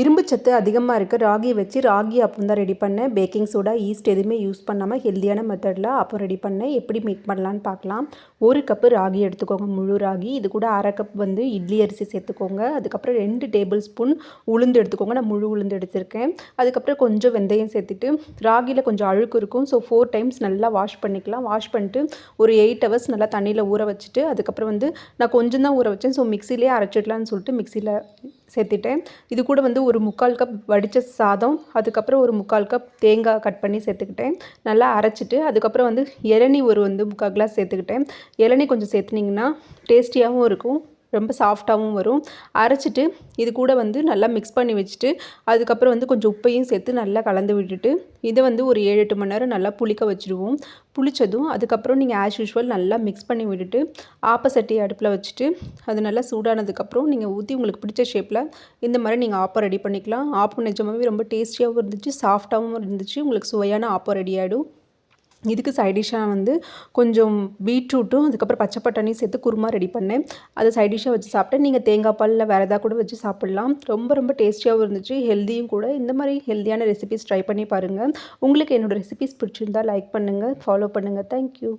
இரும்பு சத்து அதிகமாக இருக்க ராகியை வச்சு ராகி அப்பம் தான் ரெடி பண்ணேன். பேக்கிங் சோடா, ஈஸ்ட் எதுவுமே யூஸ் பண்ணாமல் ஹெல்த்தியான மெத்தடில் அப்பம் ரெடி பண்ணேன். எப்படி மேக் பண்ணலான்னு பார்க்கலாம். 1 கப்பு ராகி எடுத்துக்கோங்க, முழு ராகி. இது கூட 1/2 கப் இட்லி அரிசி சேர்த்துக்கோங்க. அதுக்கப்புறம் 2 டேபிள் ஸ்பூன் உளுந்து எடுத்துக்கோங்க. நான் முழு உளுந்து எடுத்திருக்கேன். அதுக்கப்புறம் கொஞ்சம் வெந்தயம் சேர்த்துட்டு, ராகியில் கொஞ்சம் அழுக்கு இருக்கும். ஸோ 4 டைம்ஸ் நல்லா வாஷ் பண்ணிக்கலாம். வாஷ் பண்ணிட்டு ஒரு 8 ஹவர்ஸ் நல்லா தண்ணியில் ஊற வச்சுட்டு, அதுக்கப்புறம் நான் கொஞ்சம் தான் ஊற வச்சேன். ஸோ மிக்சிலே அரைச்சிடலான்னு சொல்லிட்டு மிக்சியில் சேர்த்துட்டேன். இது கூட ஒரு 3/4 கப் வடித்த சாதம், அதுக்கப்புறம் ஒரு 3/4 கப் தேங்காய் கட் பண்ணி சேர்த்துக்கிட்டேன். நல்லா அரைச்சிட்டு அதுக்கப்புறம் இளநீ ஒரு 3/4 கிளாஸ் சேர்த்துக்கிட்டேன். இளநீ கொஞ்சம் சேர்த்துனிங்கன்னா டேஸ்டியாகவும் இருக்கும், ரொம்ப சாஃப்டாகவும் வரும். அரைச்சிட்டு இது கூட நல்லா மிக்ஸ் பண்ணி வச்சுட்டு, அதுக்கப்புறம் கொஞ்சம் உப்பையும் சேர்த்து நல்லா கலந்து விட்டுட்டு, இதை ஒரு 7-8 மணி நேரம் நல்லா புளிக்க வச்சுருவோம். புளித்ததும் அதுக்கப்புறம் நீங்கள் ஆஸ் யூஷுவல் நல்லா மிக்ஸ் பண்ணி விட்டுட்டு, ஆப்பச்சட்டி அடுப்பில் வச்சுட்டு, அது நல்லா சூடானதுக்கப்புறம் நீங்கள் ஊற்றி உங்களுக்கு பிடிச்ச ஷேப்பில் இந்த மாதிரி நீங்கள் ஆப்பம் ரெடி பண்ணிக்கலாம். ஆப்பம் நிஜமாகவே ரொம்ப டேஸ்டியாகவும் இருந்துச்சு, சாஃப்டாகவும் இருந்துச்சு. உங்களுக்கு சுவையான ஆப்பம் ரெடி ஆகிடும். இதுக்கு சைடிஷ்ஷாக கொஞ்சம் பீட்ரூட்டும் அதுக்கப்புறம் பச்சை பட்டாணியும் சேர்த்து குருமா ரெடி பண்ணேன். அதை சைடிஷ்ஷாக வச்சு சாப்பிட்டேன். நீங்கள் தேங்காய் பாலில் வேறு எதாவது கூட வச்சு சாப்பிட்லாம். ரொம்ப ரொம்ப டேஸ்டியாகவும் இருந்துச்சு, ஹெல்த்தியும் கூட. இந்த மாதிரி ஹெல்த்தியான ரெசிபீஸ் ட்ரை பண்ணி பாருங்கள். உங்களுக்கு என்னோடய ரெசிபீஸ் பிடிச்சிருந்தால் லைக் பண்ணுங்கள், ஃபாலோ பண்ணுங்கள். தேங்க்யூ.